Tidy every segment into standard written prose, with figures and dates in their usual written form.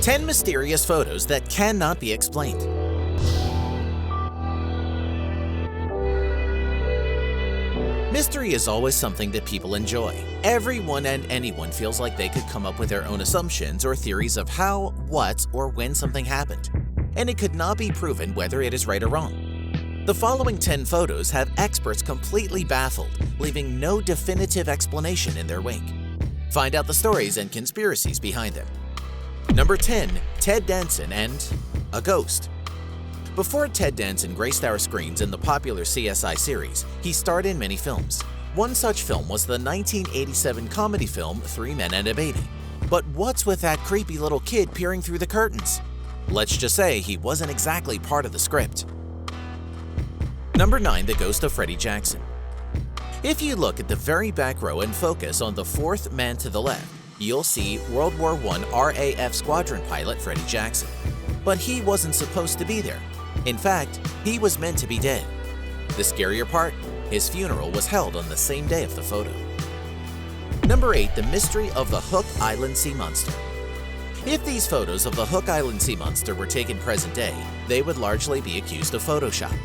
10 mysterious photos that cannot be explained. Mystery is always something that people enjoy. Everyone and anyone feels like they could come up with their own assumptions or theories of how, what, or when something happened, and it could not be proven whether it is right or wrong. The following 10 photos have experts completely baffled, leaving no definitive explanation in their wake. Find out the stories and conspiracies behind them. Number 10. Ted Danson and a ghost. Before Ted Danson graced our screens in the popular C.S.I. series, he starred in many films. One such film was the 1987 comedy film 3 Men and a Baby. But what's with that creepy little kid peering through the curtains? Let's just say he wasn't exactly part of the script. Number 9. The Ghost of Freddy Jackson. If you look at the very back row and focus on the fourth man to the left, you'll see World War I RAF squadron pilot Freddy Jackson. But he wasn't supposed to be there. In fact, he was meant to be dead. The scarier part, his funeral was held on the same day of the photo. Number 8. The Mystery of the Hook Island Sea Monster. If these photos of the Hook Island Sea Monster were taken present day, they would largely be accused of Photoshop.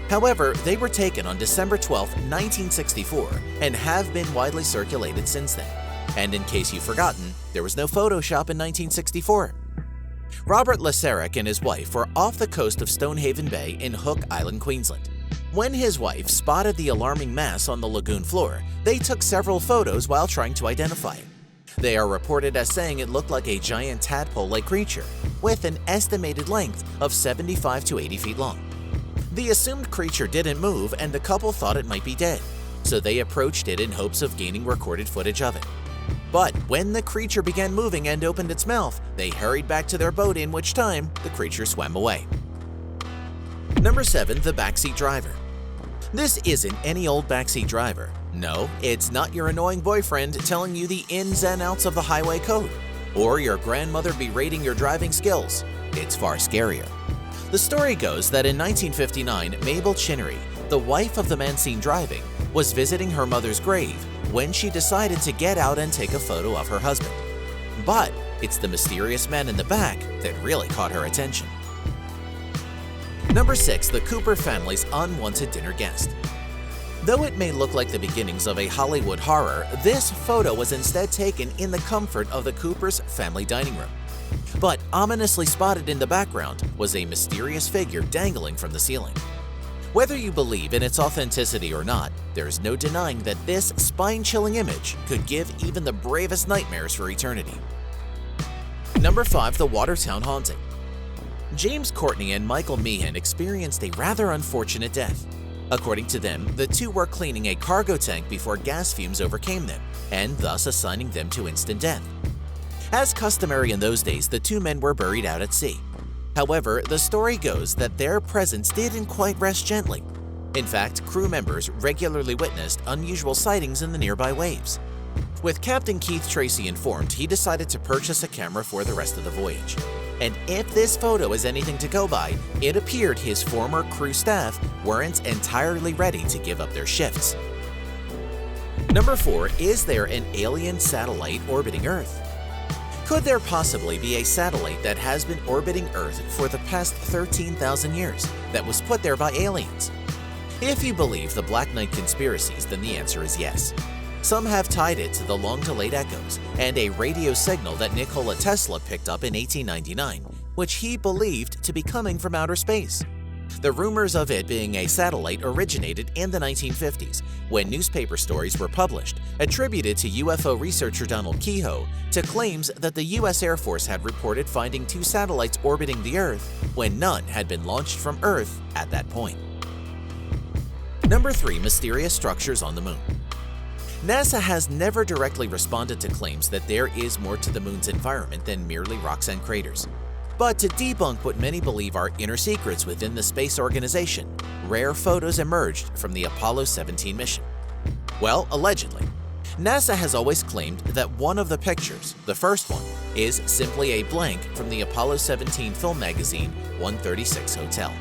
However, they were taken on December 12, 1964, and have been widely circulated since then. And in case you've forgotten, there was no Photoshop in 1964. Robert Lasarek and his wife were off the coast of Stonehaven Bay in Hook Island, Queensland. When his wife spotted the alarming mass on the lagoon floor, they took several photos while trying to identify it. They are reported as saying it looked like a giant tadpole-like creature, with an estimated length of 75 to 80 feet long. The assumed creature didn't move and the couple thought it might be dead, so they approached it in hopes of gaining recorded footage of it. But when the creature began moving and opened its mouth, they hurried back to their boat, in which time the creature swam away. Number 7. The Backseat Driver. This isn't any old backseat driver. No, it's not your annoying boyfriend telling you the ins and outs of the highway code, or your grandmother berating your driving skills. It's far scarier. The story goes that in 1959, Mabel Chinnery, the wife of the man seen driving, was visiting her mother's grave when she decided to get out and take a photo of her husband. But it's the mysterious man in the back that really caught her attention. Number 6. The Cooper family's unwanted dinner guest. Though it may look like the beginnings of a Hollywood horror, this photo was instead taken in the comfort of the Cooper's family dining room. But ominously spotted in the background was a mysterious figure dangling from the ceiling. Whether you believe in its authenticity or not, there's no denying that this spine-chilling image could give even the bravest nightmares for eternity. Number 5. The Watertown Haunting. James Courtney and Michael Meehan experienced a rather unfortunate death. According to them, the two were cleaning a cargo tank before gas fumes overcame them, and thus assigning them to instant death. As customary in those days, the two men were buried out at sea. However, the story goes that their presence didn't quite rest gently. In fact, crew members regularly witnessed unusual sightings in the nearby waves. With Captain Keith Tracy informed, he decided to purchase a camera for the rest of the voyage. And if this photo is anything to go by, it appeared his former crew staff weren't entirely ready to give up their shifts. Number 4. Is there an alien satellite orbiting Earth? Could there possibly be a satellite that has been orbiting Earth for the past 13,000 years that was put there by aliens? If you believe the Black Knight conspiracies, then the answer is yes. Some have tied it to the long-delayed echoes and a radio signal that Nikola Tesla picked up in 1899, which he believed to be coming from outer space. The rumors of it being a satellite originated in the 1950s, when newspaper stories were published attributed to UFO researcher Donald Keyhoe to claims that the U.S. Air Force had reported finding 2 satellites orbiting the Earth when none had been launched from Earth at that point. Number 3. Mysterious structures on the Moon. NASA has never directly responded to claims that there is more to the Moon's environment than merely rocks and craters. But to debunk what many believe are inner secrets within the space organization, rare photos emerged from the Apollo 17 mission. Well, allegedly. NASA has always claimed that one of the pictures, the first one, is simply a blank from the Apollo 17 film magazine 136 Hotel.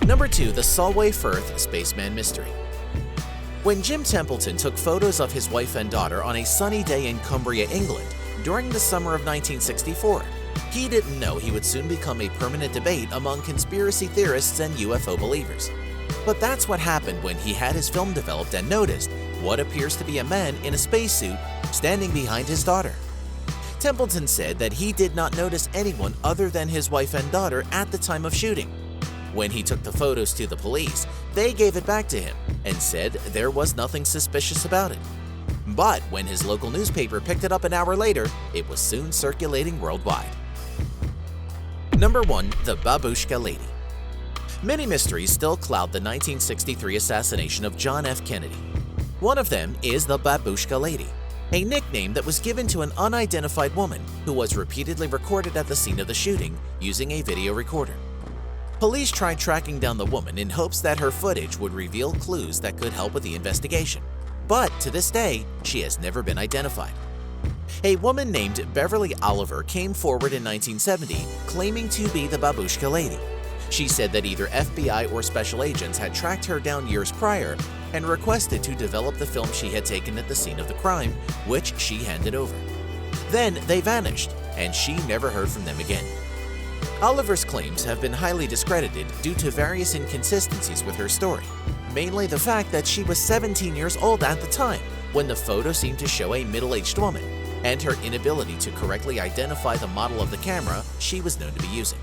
Number 2. The Solway Firth Spaceman Mystery. When Jim Templeton took photos of his wife and daughter on a sunny day in Cumbria, England, during the summer of 1964. He didn't know he would soon become a permanent debate among conspiracy theorists and UFO believers. But that's what happened when he had his film developed and noticed what appears to be a man in a spacesuit standing behind his daughter. Templeton said that he did not notice anyone other than his wife and daughter at the time of shooting. When he took the photos to the police, they gave it back to him and said there was nothing suspicious about it. But when his local newspaper picked it up an hour later, it was soon circulating worldwide. Number 1. The Babushka Lady. Many mysteries still cloud the 1963 assassination of John F. Kennedy. One of them is the Babushka Lady, a nickname that was given to an unidentified woman who was repeatedly recorded at the scene of the shooting using a video recorder. Police tried tracking down the woman in hopes that her footage would reveal clues that could help with the investigation, but to this day, she has never been identified. A woman named Beverly Oliver came forward in 1970 claiming to be the Babushka Lady. She said that either FBI or special agents had tracked her down years prior and requested to develop the film she had taken at the scene of the crime, which she handed over. Then they vanished, and she never heard from them again. Oliver's claims have been highly discredited due to various inconsistencies with her story, mainly the fact that she was 17 years old at the time when the photo seemed to show a middle-aged woman, and her inability to correctly identify the model of the camera she was known to be using.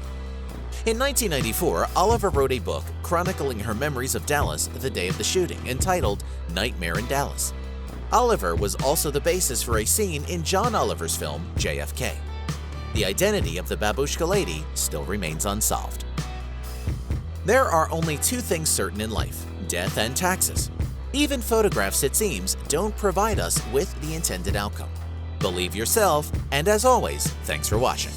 In 1994, Oliver wrote a book chronicling her memories of Dallas the day of the shooting, entitled Nightmare in Dallas. Oliver was also the basis for a scene in John Oliver's film JFK. The identity of the Babushka Lady still remains unsolved. There are only two things certain in life: death and taxes. Even photographs, it seems, don't provide us with the intended outcome. Believe yourself, and as always, thanks for watching.